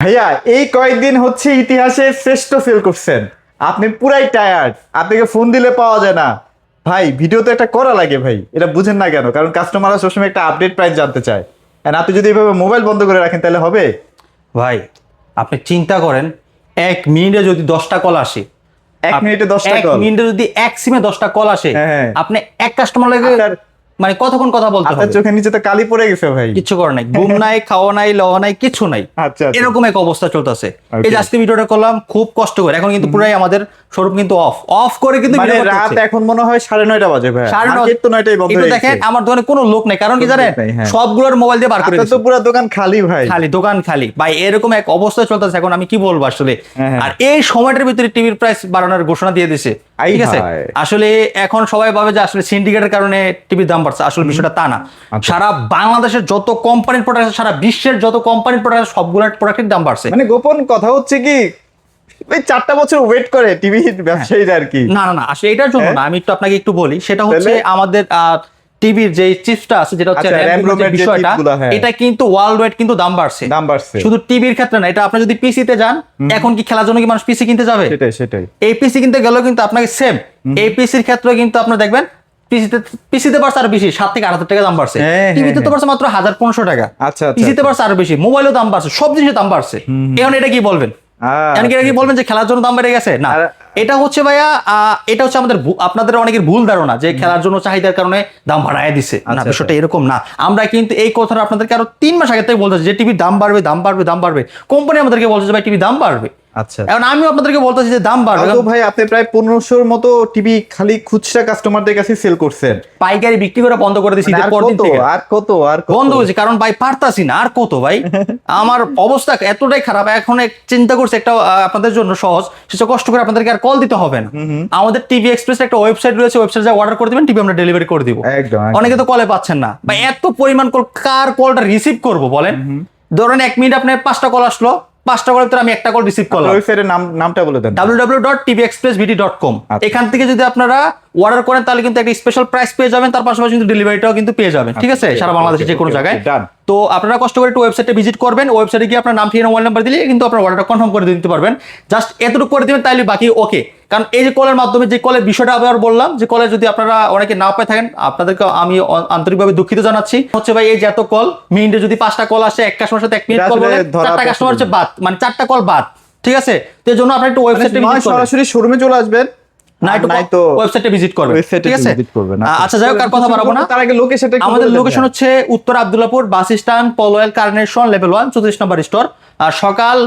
ভাইয়া এই কয়েকদিন হচ্ছে ইতিহাসে শ্রেষ্ঠ সেল করছেন, আপনি পুরাই টায়ার্ড, আপনাকে ফোন দিলে পাওয়া যায় না। ভাই ভিডিও তো একটা করা লাগে ভাই, এটা বুঝেন না কেন? কারণ কাস্টমাররা সবসময় একটা আপডেট প্রাইস জানতে চায়। And আপনি যদি এভাবে মোবাইল বন্ধ করে রাখেন তাহলে হবে? ভাই আপনি চিন্তা করেন, 1 মিনিটে যদি 10টা কল আসে, 1 মিনিটে 10টা কল, 1 মিনিটে যদি এক সিমে 10টা কল আসে, হ্যাঁ। আপনি এক কাস্টমার লাগে মানে কতক্ষণ কথা বলতে আপনার হবে? চোখের নিচে তো কালি পড়ে গেছে ভাই। কিছু করে নাই, ঘুম নাই, খাওয়া নাই, লওয়া নাই, কিছু নাই। আচ্ছা, আচ্ছা। এরকম এক অবস্থা চলতেছে। Okay. এই যে আজকে ভিডিওটা করলাম খুব কষ্ট করে, এখন কিন্তু পুরাই আমাদের শোরুম কিন্তু অফ করে কিন্তু মানে video করতে রাত হচ্ছে। এখন মনে হয় 9:30 বাজে ভাই, 9:30 মার্কেট তো 9টায় বন্ধ একটু হয়ে দেখেন গেছে। আমার দোকানে কোনো লোক নাই, কারণ কি কোনো জানেন, লোক নাই, হ্যাঁ। সবগুলোর মোবাইল দিয়ে বার করে আপনার তো দিচ্ছে। পুরো দোকান খালি ভাই। খালি দোকান খালি ভাই, এরকম এক অবস্থা চলতেছে। এখন আমি কি বলবো আসলে। হ্যাঁ। আর এই সময়টার ভিতরে টিভির প্রাইস বাড়ানোর ঘোষণা দিয়ে দিছে, আই ঠিক আছে। হায়। আসলে এখন সবাই ভাবে যে আসলে সিন্ডিকেটের কারণে টিভির দাম বাড়ছে, আসলে বিষয়টা তা না। আচ্ছা। সারা বাংলাদেশের যত কোম্পানির প্রোডাক্ট, সারা বিশ্বের যত কোম্পানির প্রোডাক্ট, সবগুলোর প্রোডাক্টের দাম বাড়ছে। মানে গোপন কথা হচ্ছে কি, ওই 4টা বছর ওয়েট করে টিভি ব্যবসায়ীরা আর কি। না না না, আসলে এটার জন্য হ্যাঁ। না, আমি একটু আপনাকে একটু বলি। সেটা হচ্ছে তাহলে? আমাদের টিভির যে চিপসটা আছে, যেটা হচ্ছে আচ্ছা, RAM RAM রোমের যে যে বিষয়টা, চিপগুলো, হ্যাঁ। এটা কিন্তু ওয়ার্ল্ড ওয়াইড কিন্তু দাম বাড়ছে। দাম বাড়ছে। শুধু টিভির ক্ষেত্রে না, এটা আপনি যদি পিসিতে যান, এখন কি খেলার জন্য কি মানুষ পিসি কিনতে যাবে? সেটাই সেটাই। এই পিসি কিনতে গেলেও কিন্তু আপনাকে সেম এই পিসির ক্ষেত্রে কিন্তু আপনি দেখবেন পিসিতে বাড়ছে আরো বেশি, 7 থেকে 8,000 টাকা দাম বাড়ছে। হ্যাঁ, টিভিতে তো হ্যাঁ। বাড়ছে মাত্র 1,500 টাকা। আচ্ছা, আচ্ছা, পিসিতে আচ্ছা। বাড়ছে আরো বেশি, মোবাইলেও দাম বাড়ছে, সব জিনিসের দাম বাড়ছে। এখন এটা কি বলবেন? এখন কি বলবেন যে খেলার জন্য দাম বেড়ে গেছে? না, এটা হচ্ছে ভাইয়া, এটা হচ্ছে আমাদের আপনাদের অনেকের ভুল ধারণা যে খেলার জন্য চাহিদার কারণে দাম বাড়ায় দিছে। না, আচ্ছা, বিষয়টা এরকম না। আমরা কিন্তু এই কথাটা আপনাদেরকে আরো 3 মাস আগে থেকে বলতেছি যে টিভির দাম বাড়বে, দাম বাড়বে, দাম বাড়বে। কোম্পানি আমাদেরকে বলছে যে ভাই টিভি দাম বাড়বে। আচ্ছা। এখন আমিও আপনাদেরকে বলতেছি যে দাম বাড়বে। তো ভাই আপনি প্রায় 1500-র মতো টিভি খালি খুচরা কাস্টমারদের কাছে সেল করছেন। পাইকারি বিক্রি করে বন্ধ করে দিয়েছি মানে ঈদের আর পরদিন কত থেকে। আর কত আর কত? বন্ধ করেছি, কারণ ভাই পারতাছি না আর কত ভাই। আমার অবস্থা এতটাই খারাপ, এখন চিন্তা করছি একটা আপনাদের জন্য সহজ, সেটা কষ্ট করে আপনাদেরকে আর কল দিতে হবে না। আমাদের টিভি এক্সপ্রেস একটা ওয়েবসাইট রয়েছে, ওয়েবসাইটে অর্ডার করে দিবেন, টিভি আমরা ডেলিভারি করে দিব। একদম। অনেকে তো কলে পাচ্ছেন না ভাই, এত পরিমাণ কল, কার কলটা রিসিভ করব বলেন? ধরেন 1 মিনিট আপনার 5টা কল আসলো, 5টা কলের ভিতরে আমি একটা কল রিসিভ করলাম। ওয়েবসাইটের নামটা বলে দেন। www.tvexpressvt.com। আচ্ছা। এখান থেকে যদি আপনারা অর্ডার করেন তাহলে কিন্তু একটা স্পেশাল প্রাইস পেয়ে যাবেন, তার পাশাপাশি কিন্তু ডেলিভারিটাও কিন্তু পেয়ে যাবেন, ঠিক আছে, সারা বাংলাদেশে যে কোনো জায়গায়। তো আপনারা কষ্ট করে একটু ওয়েবসাইটে ভিজিট করবেন, ওয়েবসাইটে গিয়ে আপনার নাম, ঠিকানা, মোবাইল নাম্বার দিলে কিন্তু আপনার অর্ডারটা কনফার্ম করে দিতে পারবেন। জাস্ট এতটুকু করে দিবেন, তাহলে বাকি ওকে। কারণ এই যে কলের মাধ্যমে, যে কলের বিষয়টা আবার বললাম, যে কলে যদি আপনারা অনেকে না পেয়ে থাকেন, আপনাদেরকে আমি আন্তরিকভাবে দুঃখিত জানাচ্ছি। হচ্ছে ভাই এই যে এত কল, মিনিটে যদি 5টা কল আসে, এক কাস্টমার সাথে 1 মিনিট কল বলে 4টা কাস্টমার হচ্ছে বাদ, মানে 4টা কল বাদ, ঠিক আছে। তো এর জন্য আপনি একটু ওয়েবসাইটে সরাসরি শোরুমে চলে আসবেন, ওয়েবসাইটে ভিজিট করবেন, ঠিক আছে। আচ্ছা, যাই হোক, আর কথা বাড়াবো না। তার আগে লোকেশনটা একটু আমাদের বলে দেন। লোকেশন হচ্ছে উত্তর Abdullahpur bus stand, Polwel carnation, level 1, 34 নম্বর স্টোর। আর সকাল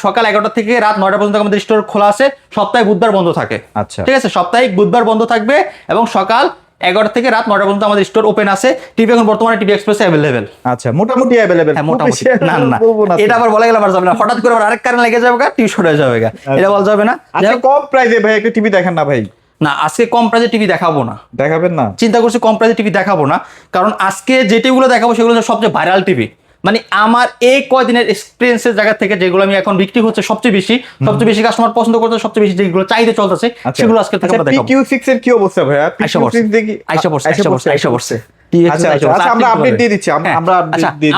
11টা থেকে রাত 9টা পর্যন্ত আমাদের স্টোর খোলা আছে। সপ্তাহে বুধবার বন্ধ থাকে। আচ্ছা। ঠিক আছে, সাপ্তাহিক বুধবার বন্ধ থাকবে এবং সকাল 11টা থেকে রাত 9টা পর্যন্ত আমাদের স্টোর ওপেন আছে। টিভি এখন বর্তমানে টিভি এক্সপ্রেস অ্যাভেলেবেল। আচ্ছা, মোটামুটি অ্যাভেলেবেল। হ্যাঁ, মোটামুটি। না না, এটা আবার বলা গেলে আবার যাবে না, হঠাৎ করে আবার আরেক কারণ লেগে যাবে, টিভি শর্ট হয়ে যাবে, এটা বলা যাবে না। আচ্ছা, কম প্রাইসে ভাই একটা টিভি দেখেন না ভাই? না, আজকে কম প্রাইসে টিভি দেখাবো না। দেখাবেন না? চিন্তা করছি কম প্রাইসে টিভি দেখাবো না, কারণ আজকে যে টিভিগুলো দেখাবো সেগুলো সবচেয়ে ভাইরাল টিভি। মানে আমার এই কয়দিনের এক্সপিরিয়েন্সের জায়গা থেকে যেগুলো আমি এখন বিক্রি হচ্ছে সবচেয়ে বেশি কাস্টমার পছন্দ করতে, সবচেয়ে বেশি যেগুলো চাহিদা চলতেছে, সেগুলো আজকে থেকে আমরা দেখাবো। PQ6 এর কি অবস্থা ভাইয়া? PQ6 দেখি আইসা পড়ছে। আচ্ছা, আমরা আপডেট দিয়ে দিচ্ছি।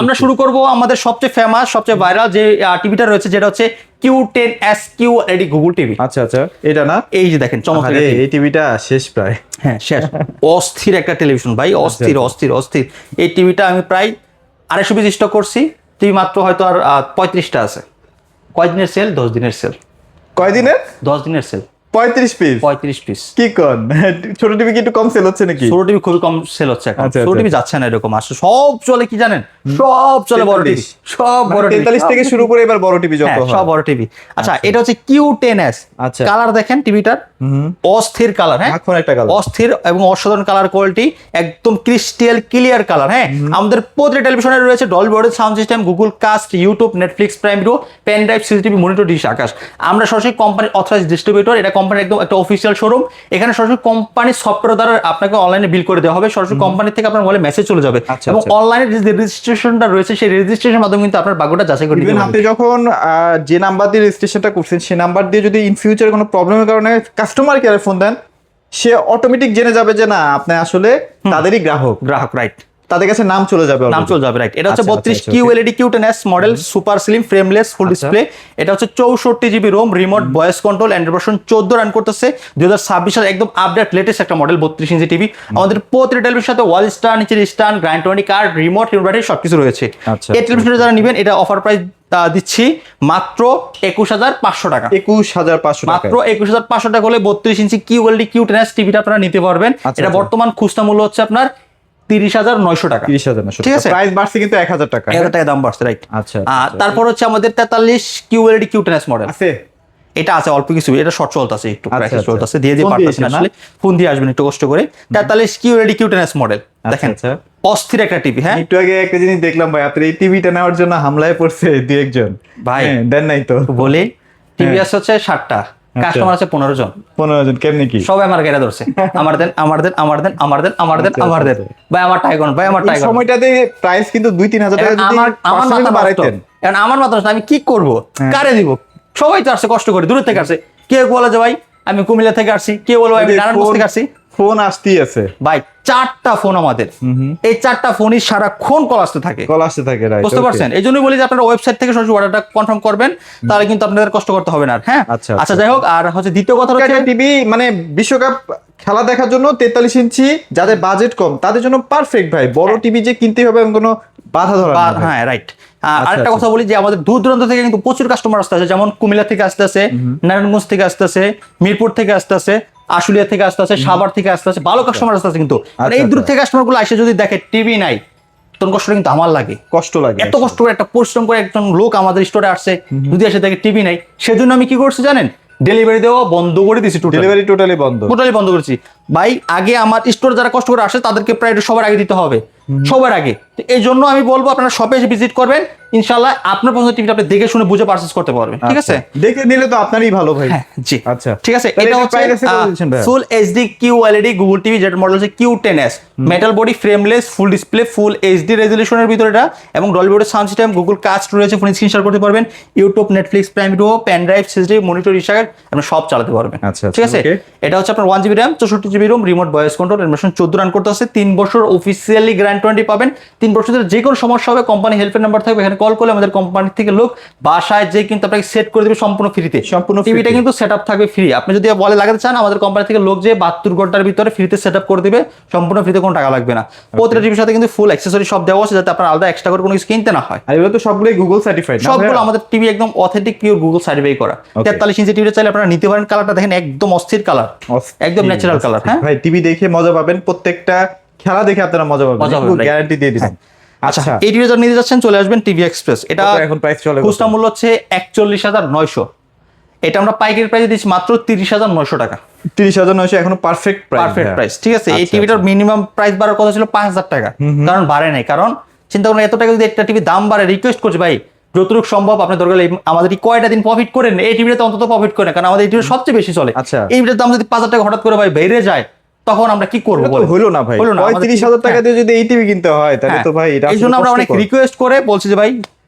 আমরা শুরু করব আমাদের সবচেয়ে ফেমাস, সবচেয়ে ভাইরাল যে টিভিটা রয়েছে, যেটা হচ্ছে Q10SQ এডি গুগল টিভি। আচ্ছা আচ্ছা, এটা না? এই যে দেখেন, চমৎকার এই টিভিটা শেষ প্রায়। হ্যাঁ, শেষ। অস্থির একটা টেলিভিশন ভাই, অস্থির অস্থির অস্থির। এই টিভিটা আমি প্রায় 250 পিস স্টক করছি। টিভি মাত্র হয়তো আর 35টা আছে। কয়দিনের সেল? 10 দিনের সেল। কয়দিনের? 10 দিনের সেল। 35 পিস? 35 পিস। কি কোন? ছোট টিভি কি একটু কম সেল হচ্ছে নাকি? ছোট টিভি খুবই কম সেল হচ্ছে এখন। আচ্ছা, ছোট টিভি যাচ্ছে না এরকম, আসলে সব চলে কি জানেন, সব চলে বড় টিভি, সব বড় টিভি। 43 থেকে শুরু করে এবার বড় টিভি যত হয় সব বড় টিভি। আচ্ছা, এটা হচ্ছে Q10S। আচ্ছা। কালার দেখেন টিভিটার, অস্থির কালার। হ্যাঁ, এখন একটা কালার, অস্থির এবং অসাধারণ কালার কোয়ালিটি, একদম ক্রিস্টাল ক্লিয়ার কালার। হ্যাঁ, আমাদের প্রতিটা টেলিভিশনে রয়েছে Dolby audio sound system, Google Cast, YouTube, Netflix, Prime Video, pen drive, CCTV, monitor, dish, Akash. আমরা সরাসরি কোম্পানির অথরাইজ ডিস্ট্রিবিউটর। এটা কোম্পানির একদম একটা অফিসিয়াল শোরুম। এখানে সরাসরি কোম্পানির সফটওয়্যার দ্বারা আপনাকে অনলাইনে বিল করে দেওয়া হবে। সরাসরি কোম্পানি থেকে আপনার মোবাইলে মেসেজ চলে যাবে এবং অনলাইনে যে রেজিস্ট্রেশনটা রয়েছে সেই রেজিস্ট্রেশনের মাধ্যমে কিন্তু আপনার ভাগ্যটা যাচাই করে দিবেন। আপনি যখন যে নাম্বার দিয়ে রেজিস্ট্রেশনটা করছেন সেই নাম্বার দিয়ে যদি ইন ফিউচার কোনো প্রবলেমের কারণে কাস্টমার কেয়ারে ফোন দেন, সে অটোমেটিক জেনে যাবে যে না আপনি আসলে তাদেরই গ্রাহক। রাইট। তাদের কাছে নাম চলে যাবে নাম already। চলে যাবে, রাইট। এটা হচ্ছে আচ্ছা, 32 আচ্ছা, কিউ okay। এলইডি কিউ10s model, super slim frameless full display. এটা হচ্ছে 64 GB ROM, remote voice control, Android version 14 run করতেছে। 2026 সালে একদম আপডেট লেটেস্ট একটা মডেল, 32 ইঞ্চি টিভি। আমাদের প্রতিটা টেলিভিশনের সাথে ওয়াল স্টার, নিচের স্ট্যান্ড, গ্রাইন্ড 20 কার্ড, রিমোট, ব্যাটারি সবকিছু রয়েছে। আচ্ছা, এই টেলিভিশনটা যারা নেবেন, এটা অফার প্রাইস দিচ্ছি মাত্র 21,500 টাকা। 21,500 টাকা। মাত্র 21,500 টাকা হলে 32 ইঞ্চি কিউএলডি কিউ10s টিভিটা আপনারা নিতে পারবেন। আচ্ছা, এটা আচ্ছা। বর্তমান খুচরা মূল্য হচ্ছে আপনার 30,900 টাকা। 30,900 ঠিক টাকা। আছে? প্রাইস বাড়ছে কিন্তু 1,000 টাকা। 1,000 টাকা দাম বাড়ছে, রাইট। আচ্ছা, আচ্ছা, তারপর হচ্ছে আমাদের 43 কিউএলডি কিউ10s মডেল, আছে। এটা আছে অল্প কিছু, এটা শর্ট চলতেছে, একটু আচ্ছা, প্রাইস আচ্ছা। চলতেছে, দিয়ে ফোন পারতেছেন দিয়েছেন না? আসলে। ফোন দিয়ে আসবেন একটু কষ্ট করে। 43 কিউএলডি কিউ10s মডেল, দেখেন আচ্ছা। অস্থির একটা টিভি। হ্যাঁ একটু আগে একটা জিনিস দেখলাম ভাই, আপনার এই টিভিটা নেওয়ার জন্য হামলায় পড়ছে দুই একজন ভাই। হ্যাঁ, দেন নাই তো। বলি, টিভি আছে হচ্ছে 60টা, কাস্টমার আছে 15 জন, 15 জন, কেমনি কি? সবাই আমার গাড়ি ধরছে, আমার দেন, আমার দেন, আমার দেন, আমার দেন, আমার দেন, আচ্ছা, আমার দেন, আচ্ছা। ভাই আমার টাইগন, ভাই আমার এই টাইগন। সময়টাতে প্রাইস কিন্তু 2-3 হাজার টাকা যদি আমার আমার মাথা নষ্ট। বাড়াইতেন। এখন আমার মাথা নষ্ট, আমি কি করব, কারে দিব? সবাই তো আসছে কষ্ট করে, দূর থেকে আসছে। কেউ বলে যে ভাই আমি কুমিল্লা থেকে আসছি, কেউ বলে ভাই আমি নারায়ণগঞ্জ থেকে আসছি। ফোন আসতেই আছে ভাই 4টা ফোন আমাদের, এই 4টা ফোনই সারাক্ষণ কল আসতে থাকে, কল আসতে থাকে, রাইট। বুঝতে পারছেন? এই জন্যই বলি যে আপনারা ওয়েবসাইট থেকে সরাসরি অর্ডারটা কনফার্ম করবেন, তাহলে কিন্তু আপনাদের কষ্ট করতে হবে না আর। হ্যাঁ, আচ্ছা, আচ্ছা, যাই হোক। আর হচ্ছে দ্বিতীয় কথা হচ্ছে টিভি মানে বিশ্বকাপ খেলা দেখার জন্য 43 ইঞ্চি, যাদের বাজেট কম তাদের জন্য পারফেক্ট ভাই। বড় টিভি যে কিনতে হবে এমন কোনো বাধা ধরা নেই ভাই। হ্যাঁ, রাইট। আচ্ছা, আরেকটা কথা বলি যে আমাদের দূর দূরান্ত থেকে কিন্তু প্রচুর কাস্টমার আসতে আছে, যেমন কুমিল্লা থেকে আসতে আছে, নারায়ণগঞ্জ থেকে আসতে আছে, মিরপুর থেকে আসতে আছে, আশুলিয়া থেকে আসতে আছে, সাভার থেকে আসতে আছে, ভালো কাস্টমার আসতে আছে। কিন্তু আর এই দূর থেকে কাস্টমার গুলো এসে যদি দেখে টিভি নাই, তখন কষ্টটা কিন্তু আমার লাগে, কষ্ট লাগে। এত কষ্ট করে একটা পরিশ্রম করে একজন লোক আমাদের স্টোরে আসছে, যদি এসে দেখে টিভি নাই, সেজন্য আমি কি করছি জানেন? ডেলিভারি দেওয়া বন্ধ করে দিয়েছি, ডেলিভারি টোটালি বন্ধ। টোটালি বন্ধ করেছি ভাই। আগে আমার স্টোর যারা কষ্ট করে আসে তাদেরকে প্রায় সবার আগে দিতে হবে, সবার আগে। তো এই জন্য আমি বলবো আপনারা শপে এসে ভিজিট করবেন, ইনশাআল্লাহ আপনার পছন্দের টিভিটা আপনি দেখে শুনে বুঝে পারচেজ করতে পারবেন। ঠিক আছে? দেখে নিলে তো আপনারই ভালো ভাই। হ্যাঁ, জি, আচ্ছা, ঠিক আছে। তাহলে এটা এটা হচ্ছে price আছে কত দিচ্ছেন ভাই? Full HD QLED Google TV, যেটা মডেল হচ্ছে কিউ10s, metal body, frameless, full display, full HD রেজলিউশনের ভিতরে এটা, এবং Dolby audio sound system, Google Cast রয়েছে, ফোনে স্ক্রিন শেয়ার করতে পারবেন, YouTube, Netflix, Prime Video, pen drive, CSD, monitor, recharge আপনি সব চালাতে পারবেন। আচ্ছা, ঠিক আছে? okay। এটা হচ্ছে আপনার 1 GB RAM, 64 GB ROM, remote voice control, animation 14 run করতে আছে, 3 বছর অফিসিয়ালি গ্যারান্টি 20 পাবেন। 3 বছরের যে কোনো সমস্যা হবে কোম্পানি হেল্পের নাম্বার থাকবে, এখানে কল করলে আমাদের কোম্পানি থেকে লোক বাসায় যে কিন্তু আপনাকে সেট করে দেবে সম্পূর্ণ ফ্রিতে। সম্পূর্ণ free টিভিটা তে। কিন্তু সেটআপ থাকবে ফ্রি। আপনি যদি বলে লাগাতে চান, আমাদের কোম্পানি থেকে লোক যে 72 ঘন্টার ভিতরে ফ্রিতে সেটআপ করে দিবে, সম্পূর্ণ ফ্রিতে, কোনো টাকা লাগবে না। প্রতিটা টিভির সাথে কিন্তু ফুল অ্যাকসেসরি সব দেওয়া আছে, যাতে আপনার আলাদা এক্সট্রা করে কোনো কিছু কিনতে না হয়। আর এগুলো তো সবগুলোই গুগল সার্টিফাইড। সবগুলো আমাদের টিভি একদম অথেন্টিক পিওর গুগল সার্টিফাই করা। 43 ইঞ্চি টিভিটা চাইলে আপনারা নিতে পারেন। কালারটা দেখেন একদম অস্থির কালার, একদম ন্যাচারাল কালার। হ্যাঁ ভাই, টিভি দেখে মজা পাবেন, প্রত্যেকটা খেলা দেখে আপনারা মজা পাবেন, গ্যারান্টি দিয়ে দিবেন। আচ্ছা, আচ্ছা, এই টিভিটা নিতে যাচ্ছেন, চলে আসবেন টিভি এক্সপ্রেস। এটা কত এখন প্রাইস চলে? খুচরা মূল্য হচ্ছে 41,900। এটা আমরা পাইকারি প্রাইসে দিচ্ছি মাত্র 30,900 টাকা। 30,900 এখনো পারফেক্ট প্রাইস। পারফেক্ট প্রাইস, ঠিক আছে। এই আচ্ছা, টিভিটার মিনিমাম প্রাইস বাড়ার কথা ছিল 5,000 টাকা, কারণ বাড়ে নাই। কারণ চিন্তা করুন, এত টাকা যদি একটা টিভি দাম বাড়ে, রিকোয়েস্ট করছে ভাই যতটুকু সম্ভব আপনি দরকার আমাদের কয়টা দিন প্রফিট করেন, এই টিভিটা অন্তত প্রফিট করেন, কারণ আমাদের এই টিভি সবচেয়ে বেশি চলে। আচ্ছা। এই টিভিটার দাম যদি 5,000 টাকা হঠাৎ করে ভাই বেড়ে যায়, তখন আমরা কি করবো? হলো না ভাই, হলো না। 35,000 টাকা দিয়ে যদি এই টিভি কিনতে হয়, তাহলে তো ভাই এটা এই জন্য আমরা অনেক রিকোয়েস্ট করে বলছি যে ভাই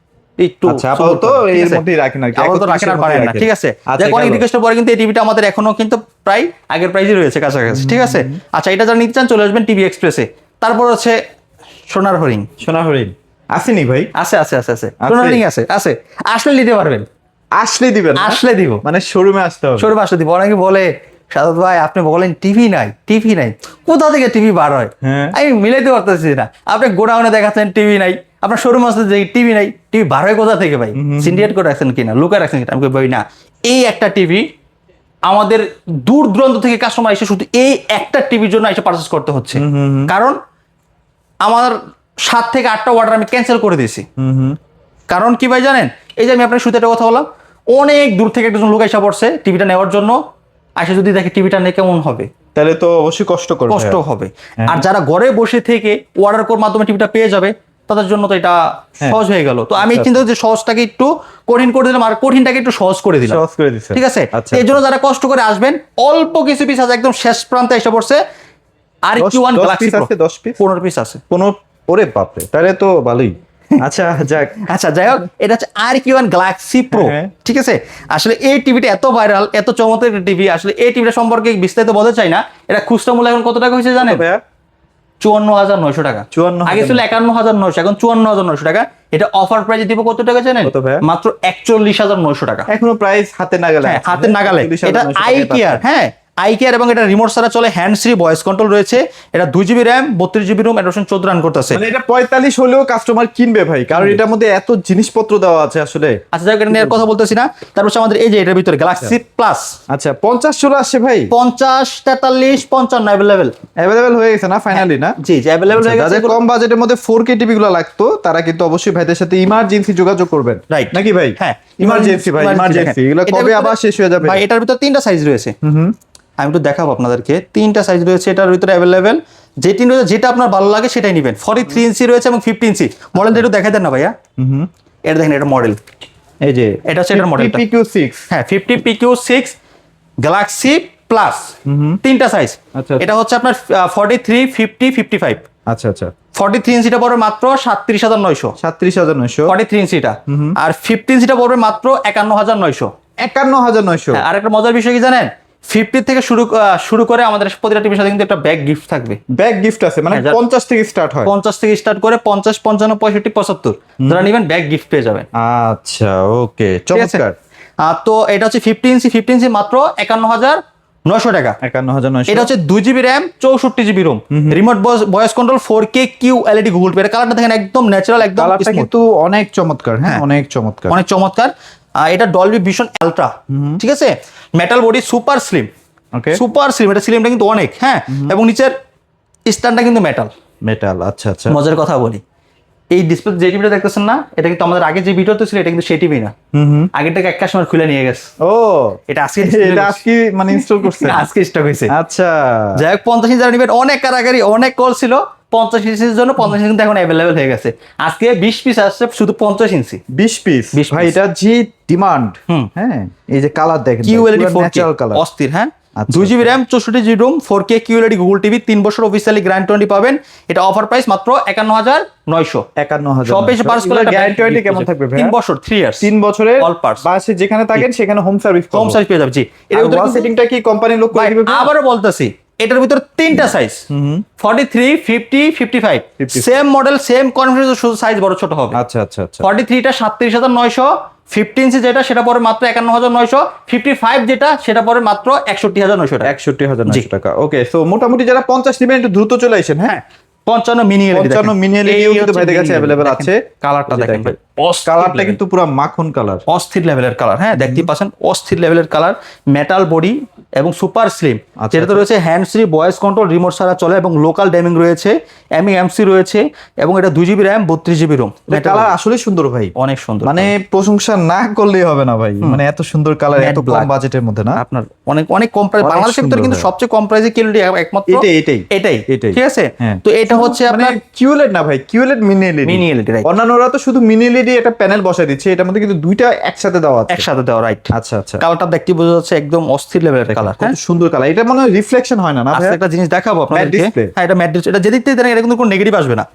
একটু আচ্ছা, আপাতত এর মধ্যেই রাখেন আর কি, আপাতত রাখেন আর পারেন না। ঠিক আছে? আচ্ছা, দেখো অনেক রিকোয়েস্টের পরে কিন্তু এই টিভিটা আমাদের এখনো কিন্তু প্রায় আগের প্রাইসই রয়েছে কাছাকাছি। ঠিক আছে? আচ্ছা, এটা যারা নিতে চান চলে আসবেন টিভি এক্সপ্রেসে। তারপর হচ্ছে সোনার হরিণ। সোনা হরিণ আসেনি ভাই? আছে আছে আছে আছে সোনার হরিণ আছে আছে, আসলে নিতে পারবেন। আসলে দিবেন? আসলে দিব, মানে শোরুমে আসতে হবে? শোরুমে আসলে দিব। অনেকে বলে সাদত ভাই আপনি বলেন টিভি নাই, টিভি নাই, কোথা থেকে টিভি বার হয়? হ্যাঁ। আমি মিলাইতে পারতেছি না। আপনি গোডাউনে দেখাচ্ছেন টিভি নাই, আপনার শোরুম আসতে যে টিভি নাই, টিভি বার হয় কোথা থেকে ভাই? সিন্ডিকেট করে রাখছেন কিনা, লুকায় রাখছেন কিনা? আমি বলি না, এই একটা টিভি আমাদের দূর দূরান্ত থেকে কাস্টমার এসে শুধু এই একটা টিভির জন্য এসে পারচেস করতে হচ্ছে। কারণ আমার 7 থেকে 8টা অর্ডার আমি ক্যান্সেল করে দিয়েছি। কারণ কি ভাই জানেন, এই যে আমি আপনার শুরুতে একটা কথা বললাম, অনেক দূর থেকে একজন লোক এসে পড়ছে টিভিটা নেওয়ার জন্য, আসে যদি দেখে টিভিটা নেই কেমন হবে, তাহলে তো অবশ্যই কষ্ট করবে, কষ্ট হবে। আর যারা ঘরে বসে থেকে অর্ডার করার মাধ্যমে টিভিটা পেয়ে যাবে, তাদের জন্য তো এটা সহজ হয়ে গেল। তো আমি চিন্তা করছি সহজটাকে একটু কঠিন করে দিলাম, আর কঠিনটাকে একটু সহজ করে দিলাম। সহজ করে দিছে, ঠিক আছে? আচ্ছা। এই জন্য যারা কষ্ট করে আসবেন, অল্প কিছু পিস আছে, একদম শেষ প্রান্তে এসে পড়ছে। আর কিউ1 গ্যালাক্সি প্রো 10 পিস 15 পিস আছে। ওরে বাপরে, তাহলে তো ভালোই। আচ্ছা, যাক। আচ্ছা, যাই হোক, এটা হচ্ছে RQ1 গ্যালাক্সি প্রো। ঠিক আছে? আসলে এই টিভিটা এত ভাইরাল, এত চমৎকার টিভি, আসলে এই টিভিটা সম্পর্কে বিস্তারিত বলতে চাই না। এটা খুচরা মূল্য এখন কত টাকা হয়েছে জানেন? 54,900 টাকা। 54,900 আগে ছিল 51,900, এখন 54,900 টাকা। এটা অফার প্রাইসে দিব কত টাকা জানেন? কত ভাইয়া? মাত্র 41,900 টাকা। এখনো প্রাইস হাতে নাগালে হ্যাঁ, আছে। হাতে নাগালে। 41,900 এটা টাকায় আই কেয়ার, পাচ্ছেন। হ্যাঁ আই কেয়ার, এবং এটা রিমোট ছাড়া চলে, হ্যান্ড ফ্রি ভয়েস কন্ট্রোল রয়েছে। এটা 2GB র্যাম, 32GB রুম, এটা 14 রান করতেছে। মানে এটা 45 হলেও কাস্টমার কিনবে ভাই, কারণ এটার মধ্যে এত জিনিসপত্র দেওয়া আছে আসলে। আচ্ছা যাই হোক, এটা নিয়ে আর কথা বলতেছি না। তারপর হচ্ছে আমাদের এই যে এটার ভিতরে গ্যালাক্সি প্লাস আচ্ছা 50 চলে আসছে ভাই, 50, 43, 55 অ্যাভেলেবেল। অ্যাভেলেবেল হয়ে গেছে না ফাইনালি না? জি জি অ্যাভেলেবল হয়ে গেছে। যাদের কম বাজেটের মধ্যে 4K টিভি গুলো লাগতো তারা কিন্তু অবশ্যই ভাইদের সাথে ইমার্জেন্সি যোগাযোগ করবেন, রাইট নাকি ভাই? হ্যাঁ ইমার্জেন্সি ভাই, ইমার্জেন্সি এগুলো কবে আবার শেষ হয়ে যাবে? ভাই এটার ভিতরে 3টা সাইজ রয়েছে। আমি একটু দেখাবো আপনাদেরকে। 3টা সাইজ রয়েছে এটার ভিতরে অ্যাভেলেবেল। যেটা আপনার ভালো লাগে সেটাই নেবেন। 43 ইঞ্চি রয়েছে এবং 50 ইঞ্চি। মডেলটা একটু দেখাই দেন না ভাইয়া। এটা দেখেন, এটা মডেল, এই যে এটা হচ্ছে এটার মডেলটা। PQ6 হ্যাঁ 50PQ6 গ্যালাক্সি প্লাস, 3টা সাইজ। আচ্ছা। এটা হচ্ছে আপনার 43, 50, 55। আচ্ছা আচ্ছা 43 ইঞ্চিটা পড়বে মাত্র 37,900, 37,900, 43 ইঞ্চিটা। আর 50 ইঞ্চিটা পড়বে মাত্র 51,900। 51,900। আর একটা মজার বিষয় কি জানেন, 50 থেকে শুরু করে আমাদের প্রতিটা টিভির সাথে কিন্তু একটা ব্যাগ গিফট থাকবে। ব্যাগ গিফট আছে, মানে হ্যাঁ, 50 থেকে স্টার্ট হয়। 50 থেকে স্টার্ট করে 50, 55, 65, 75 যারা নেবেন ব্যাগ গিফট পেয়ে যাবেন। আচ্ছা ওকে, ঠিক আছে? চমৎকার। তো এটা হচ্ছে 50 ইঞ্চি মাত্র 51,900 টাকা। 51,900। এটা হচ্ছে 2GB RAM, 64GB room, remote voice control, 4K QLED Google pay. কালারটা দেখেন একদম ন্যাচারাল, একদম কালারটা smooth, কিন্তু অনেক চমৎকার, হ্যাঁ অনেক চমৎকার। অনেক চমৎকার। এটা ডলবি ভিশন আলট্রা, ঠিক আছে? মেটাল বডি, সুপার স্লিম, ওকে, সুপার স্লিম। এটা স্লিমটা কিন্তু অনেক, হ্যাঁ, এবং নিচের স্ট্যান্ডটা কিন্তু মেটাল। মেটাল, আচ্ছা আচ্ছা। মজার কথা বলি, এই ডিসপ্লে যে টিভিটা দেখতেছেন না, এটা কিন্তু আমাদের আগে যে ভিডিওতে ছিল এটা কিন্তু সেই টিভি না। আগেরটাকে এক কাস্টমার খুলে নিয়ে গেছে। ও এটা আজকে এটা আজকে মানে ইনস্টল করছে, আজকে স্টক হয়েছে। আচ্ছা যাই হোক, 50 ইঞ্চি যারা নিবেন, অনেক কারাগারি, অনেক কল ছিল 50 ইঞ্চির জন্য। 50 ইঞ্চি কিন্তু এখন অ্যাভেলেবেল হয়ে গেছে। আজকে 20 পিস আসছে শুধু 50 ইঞ্চি। 20 পিস 20 ভাই, piece। এটা যে ডিমান্ড, হ্যাঁ এই যে কালার দেখেন, QLED 4K ন্যাচারাল কালার, অস্থির, হ্যাঁ। আচ্ছা, 2GB RAM, 64GB room, 4K QLED Google TV, 3 বছর অফিসিয়ালি গ্যারান্টি পাবেন। এটা অফার প্রাইস মাত্র 51,900। 51,000। সব এসে পার্স করে গ্যারান্টি কেমন থাকবে ভাই? 3 বছর, 3 ইয়ার্স, 3 বছরের অল পার্টস। বাসে যেখানে থাকেন সেখানে হোম সার্ভিস, হোম সার্ভিস পেয়ে যাবে। জি, এর ভিতরে সেটিংটা কি কোম্পানির লোক করে দিবে ভাই? আবারও বলতেছি, এটার ভিতরে 3টা size, 43, 50, 55। Same model, same configuration, শুধু সাইজ বড় ছোট হবে। আচ্ছা আচ্ছা আচ্ছা। 43টা 37,900, 50 ইঞ্চি যেটা সেটা পরে মাত্র 51,900, 55 যেটা সেটা পরে মাত্র 61,900 টাকা। 61,900 টাকা। ওকে, সো মোটামুটি যারা 50 নেবেন একটু দ্রুত চলে আসেন, হ্যাঁ। 55 মিনি এলইডি, 55 মিনি এলইডিও কিন্তু ভাইদের কাছে अवेलेबल আছে। কালারটা দেখেন ভাই, কালারটা কিন্তু পুরো মাখন কালার, অস্থির লেভেলের কালার, হ্যাঁ দেখতেই পাচ্ছেন, অস্থির লেভেলের কালার। মেটাল বডি এবং সুপার স্লিম, যেটাতে রয়েছে hand free voice control, remote ছাড়া চলে, এবং লোকাল ডেমিং রয়েছে, এমসি রয়েছে, এবং এটা 2GB RAM, 32GB room. Colour আসলে সুন্দর ভাই, অনেক সুন্দর, মানে প্রশংসা না করলেই হবে না ভাই, মানে এত সুন্দর কালার এত কম black। বাজেটের মধ্যে না, আপনার অনেক অনেক কম প্রাইস। অনেক বাংলাদেশের ভিতরে সুন্দর কিন্তু ভাই। সবচেয়ে কম প্রাইসে কিউএলইডি একমাত্র এটাই, ঠিক আছে? হ্যাঁ। তো এটা হচ্ছে মানে আপনার কিউএলইডি না ভাই, QLED mini LED, mini LED, right. অন্যান্যরা তো শুধু মিনি এলইডি একটা প্যানেল বসায় দিচ্ছে, এটার মধ্যে কিন্তু দুইটা একসাথে দেওয়া আছে। একসাথে দেওয়া, রাইট। আচ্ছা আচ্ছা, কালারটা দেখতে বোঝা যাচ্ছে একদম অস্থির লেভেলের কালার, কত সুন্দর কালার। এটা মনে হয় রিফ্লেকশন হয় না, না ভাই? আজকে একটা জিনিস দেখাবো আপনাদেরকে। display। হ্যাঁ, এটা ম্যাট ডিসপ্লে। এটা যেদিক থেকে দেখেন এটা কিন্তু কোনো নেগেটিভ আসবে না,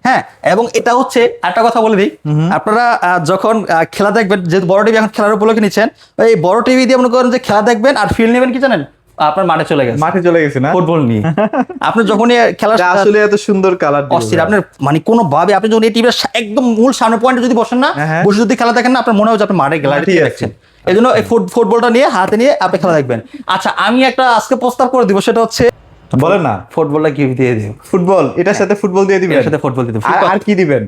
হ্যাঁ। এবং এটা হচ্ছে একটা কথা বলে দিই, আপনারা যখন খেলা দেখবেন, যেহেতু বড় টিভি এখন খেলার উপলক্ষে নিচ্ছেন, এই বড় টিভি দিয়ে মনে করেন যে খেলা দেখবেন আর ফিল নেবেন, কি জানেন, আপনার মাঠে চলে গেছে, মাঠে চলে গেছে না ফুটবল নিয়ে। আপনি যখন খেলা এটা আসলে এত সুন্দর কালার অস্থির, আপনার মানে কোনো ভাবে আপনি যখন এই টিভির একদম মূল সামনে পয়েন্টে যদি বসেন না, হ্যাঁ। বসে যদি খেলা দেখেন না, আপনার মনে হয় যে আপনি মাঠে গ্যালারিতে মাঠেই দেখছেন। এই জন্য এই ফুটবলটা নিয়ে হাতে নিয়ে আপনি খেলা দেখবেন। আচ্ছা, আমি একটা আজকে প্রস্তাব করে দিব, সেটা হচ্ছে বলেন না, ফুটবলটা গিফট দিয়ে দিব। ফুটবল, এটার সাথে ফুটবল দিয়ে দিবেন? এটার সাথে ফুটবল দিয়ে দিব। আর কি দিবেন?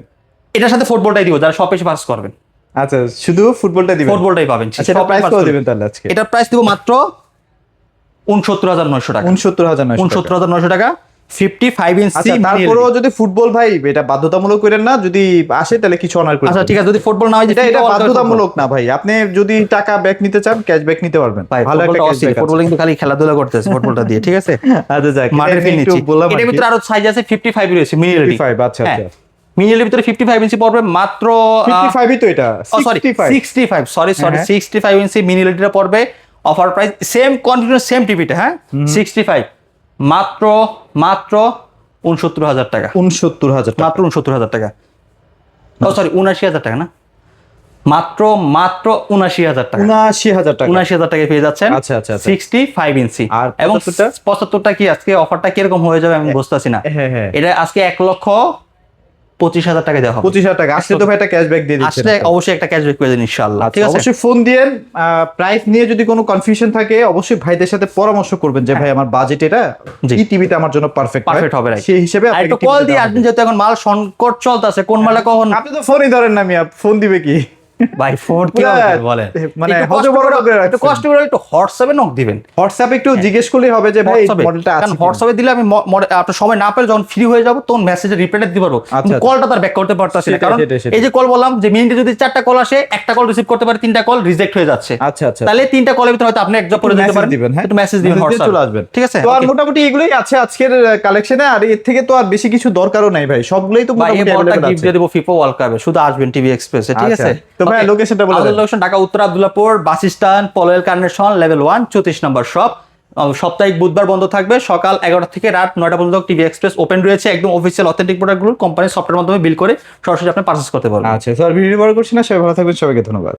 এটার সাথে ফুটবলটাই দিব, যারা সব এসে পাস করবেন। আচ্ছা, শুধু ফুটবলটা দিবেন? ফুটবলটাই পাবেন। আচ্ছা, এটা প্রাইস কত দিবেন তাহলে আজকে? এটার প্রাইস দিব মাত্র 69,900 টাকা। 69,900 69,900 টাকা, 55 ইঞ্চি। আচ্ছা, তারপরেও যদি ফুটবল ভাই, এটা বাধ্যতামূলক করেন না, যদি আসে তাহলে কিছু অনার করেন। আচ্ছা ঠিক আছে, যদি ফুটবল না হয়, এটা বাধ্যতামূলক না ভাই, আপনি যদি টাকা ব্যাক নিতে চান ক্যাশব্যাক নিতে পারবেন। ভালো একটা ক্যাশব্যাক আছে। ফুটবল কিন্তু খালি খেলাধুলা করতেছে ফুটবলটা দিয়ে, ঠিক আছে? আচ্ছা যাক, মাঠের ফিল নিচ্ছি। এটার ভিতরে আরো সাইজ আছে, 55 রয়েছে মিনি এলইডি। 55, আচ্ছা আচ্ছা। মিনি এলইডির ভিতরে 55 ইঞ্চি পড়বে মাত্র 55ই তো এটা, 65, সরি 65 ইঞ্চি মিনি এলইডিটা পড়বে। Offer price same configuration, same টিভিটা, হ্যাঁ, 65 মাত্র 69,000 টাকা। 69,000 টাকা, মাত্র 69,000 টাকা। ও সরি 79,000 টাকা না, মাত্র মাত্র ৭৯,০০০ টাকা। ৭৯,০০০ টাকা। ৭৯,০০০ টাকায় পেয়ে যাচ্ছেন। আচ্ছা, আচ্ছা, আচ্ছা। 65 ইঞ্চি। আর এবং ৭৫টা? ৭৫টা কি আজকে অফারটা কিরকম হয়ে যাবে আমি বুঝতেছি না। হ্যাঁ, হ্যাঁ। এটা আজকে ১,২৫,০০০ টাকা দেওয়া হবে। ২৫,০০০ টাকা। আসলে তো ভাই একটা ক্যাশব্যাক দিয়ে দিচ্ছেন। আসলে অবশ্যই একটা ক্যাশব্যাক পেয়ে যাবেন ইনশাআল্লাহ। ঠিক আছে? অবশ্যই ফোন দিয়েন। প্রাইস নিয়ে যদি কোনো কনফিউশন থাকে অবশ্যই ভাইদের সাথে পরামর্শ করবেন যে ভাই আমার বাজেট এটা, জি। এই টিভিতে আমার জন্য পারফেক্ট হবে right। সেই হিসেবে আর আপনাকে একটু টিভিটা কল দিয়ে দেওয়া আসবেন হবে। যেহেতু এখন মাল সংকট চলতেছে, কোন মালে কখন আপনি তো ফোনই ধরেন না মিয়া, ফোন দিবে কি? ভাই ফোন কি পুরা হবে বলেন? মানে একটু কষ্ট হজবরল করে- করে একটু রাখছেন। কষ্ট করে একটু হোয়াটসঅ্যাপে নক দিবেন। হোয়াটসঅ্যাপে একটু জিজ্ঞেস করলেই হবে যে ভাই হোয়াটসঅ্যাপে, মডেলটা আছে কারণ কিনা। হোয়াটসঅ্যাপে দিলে আমি আপনার সময় না পেলে যখন ফ্রি হয়ে যাবো তখন মেসেজে রিপ্লাই দিতে পারবো, কিন্তু আচ্ছা। কলটা তার ব্যাক করতে পারতাছি না। সেটাই, কারণ সেটাই। এই যে কল বললাম যে মিনিটে যদি 4টা কল আসে, একটা কল রিসিভ করতে পারে, 3টা কল রিজেক্ট হয়ে যাচ্ছে। আচ্ছা, আচ্ছা। তাহলে 3টা কলের ভিতরে হয়তো আপনি এক জব করে দিতে মেসেজ পারেন, দিবেন, হ্যাঁ? একটু মেসেজ দিবেন মেসেজ দিয়ে হোয়াটসঅ্যাপে। চলে আসবেন। ঠিক আছে? তো আর Okay। মোটামুটি এগুলোই আছে আজকের কালেকশনে, আর এর থেকে তো আর বেশি কিছু দরকারও নাই ভাই, সবগুলোই তো ভাই এই মোটামুটি বলটা available গিফট আছে। দিয়ে দেবো ফিফা ওয়ার্ল্ড কাপে, শুধু আসবেন টিভি এক্সপ্রেসে। ঠিক আচ্ছা। আছে? তো ভাই Okay। লোকেশনটা বলে আমাদের দেন। লোকেশন ঢাকা উত্তর Abdullahpur bus stand, Polwel carnation, level 1, 34 নম্বর শপ। সাপ্তাহিক বুধবার বন্ধ থাকবে, সকাল 11টা থেকে রাত 9টা পর্যন্ত টিভি এক্সপ্রেস ওপেন রয়েছে। একদম অফিসিয়াল অথেন্টিক প্রোডাক্টগুলো কোম্পানির সফটওয়্যারের মাধ্যমে বিল করে সরাসরি আপনি পারচেজ করতে পারবেন। আচ্ছা, তো আর ভিডিও বড় করছি না, সবাই ভালো থাকবেন, সবাইকে ধন্যবাদ।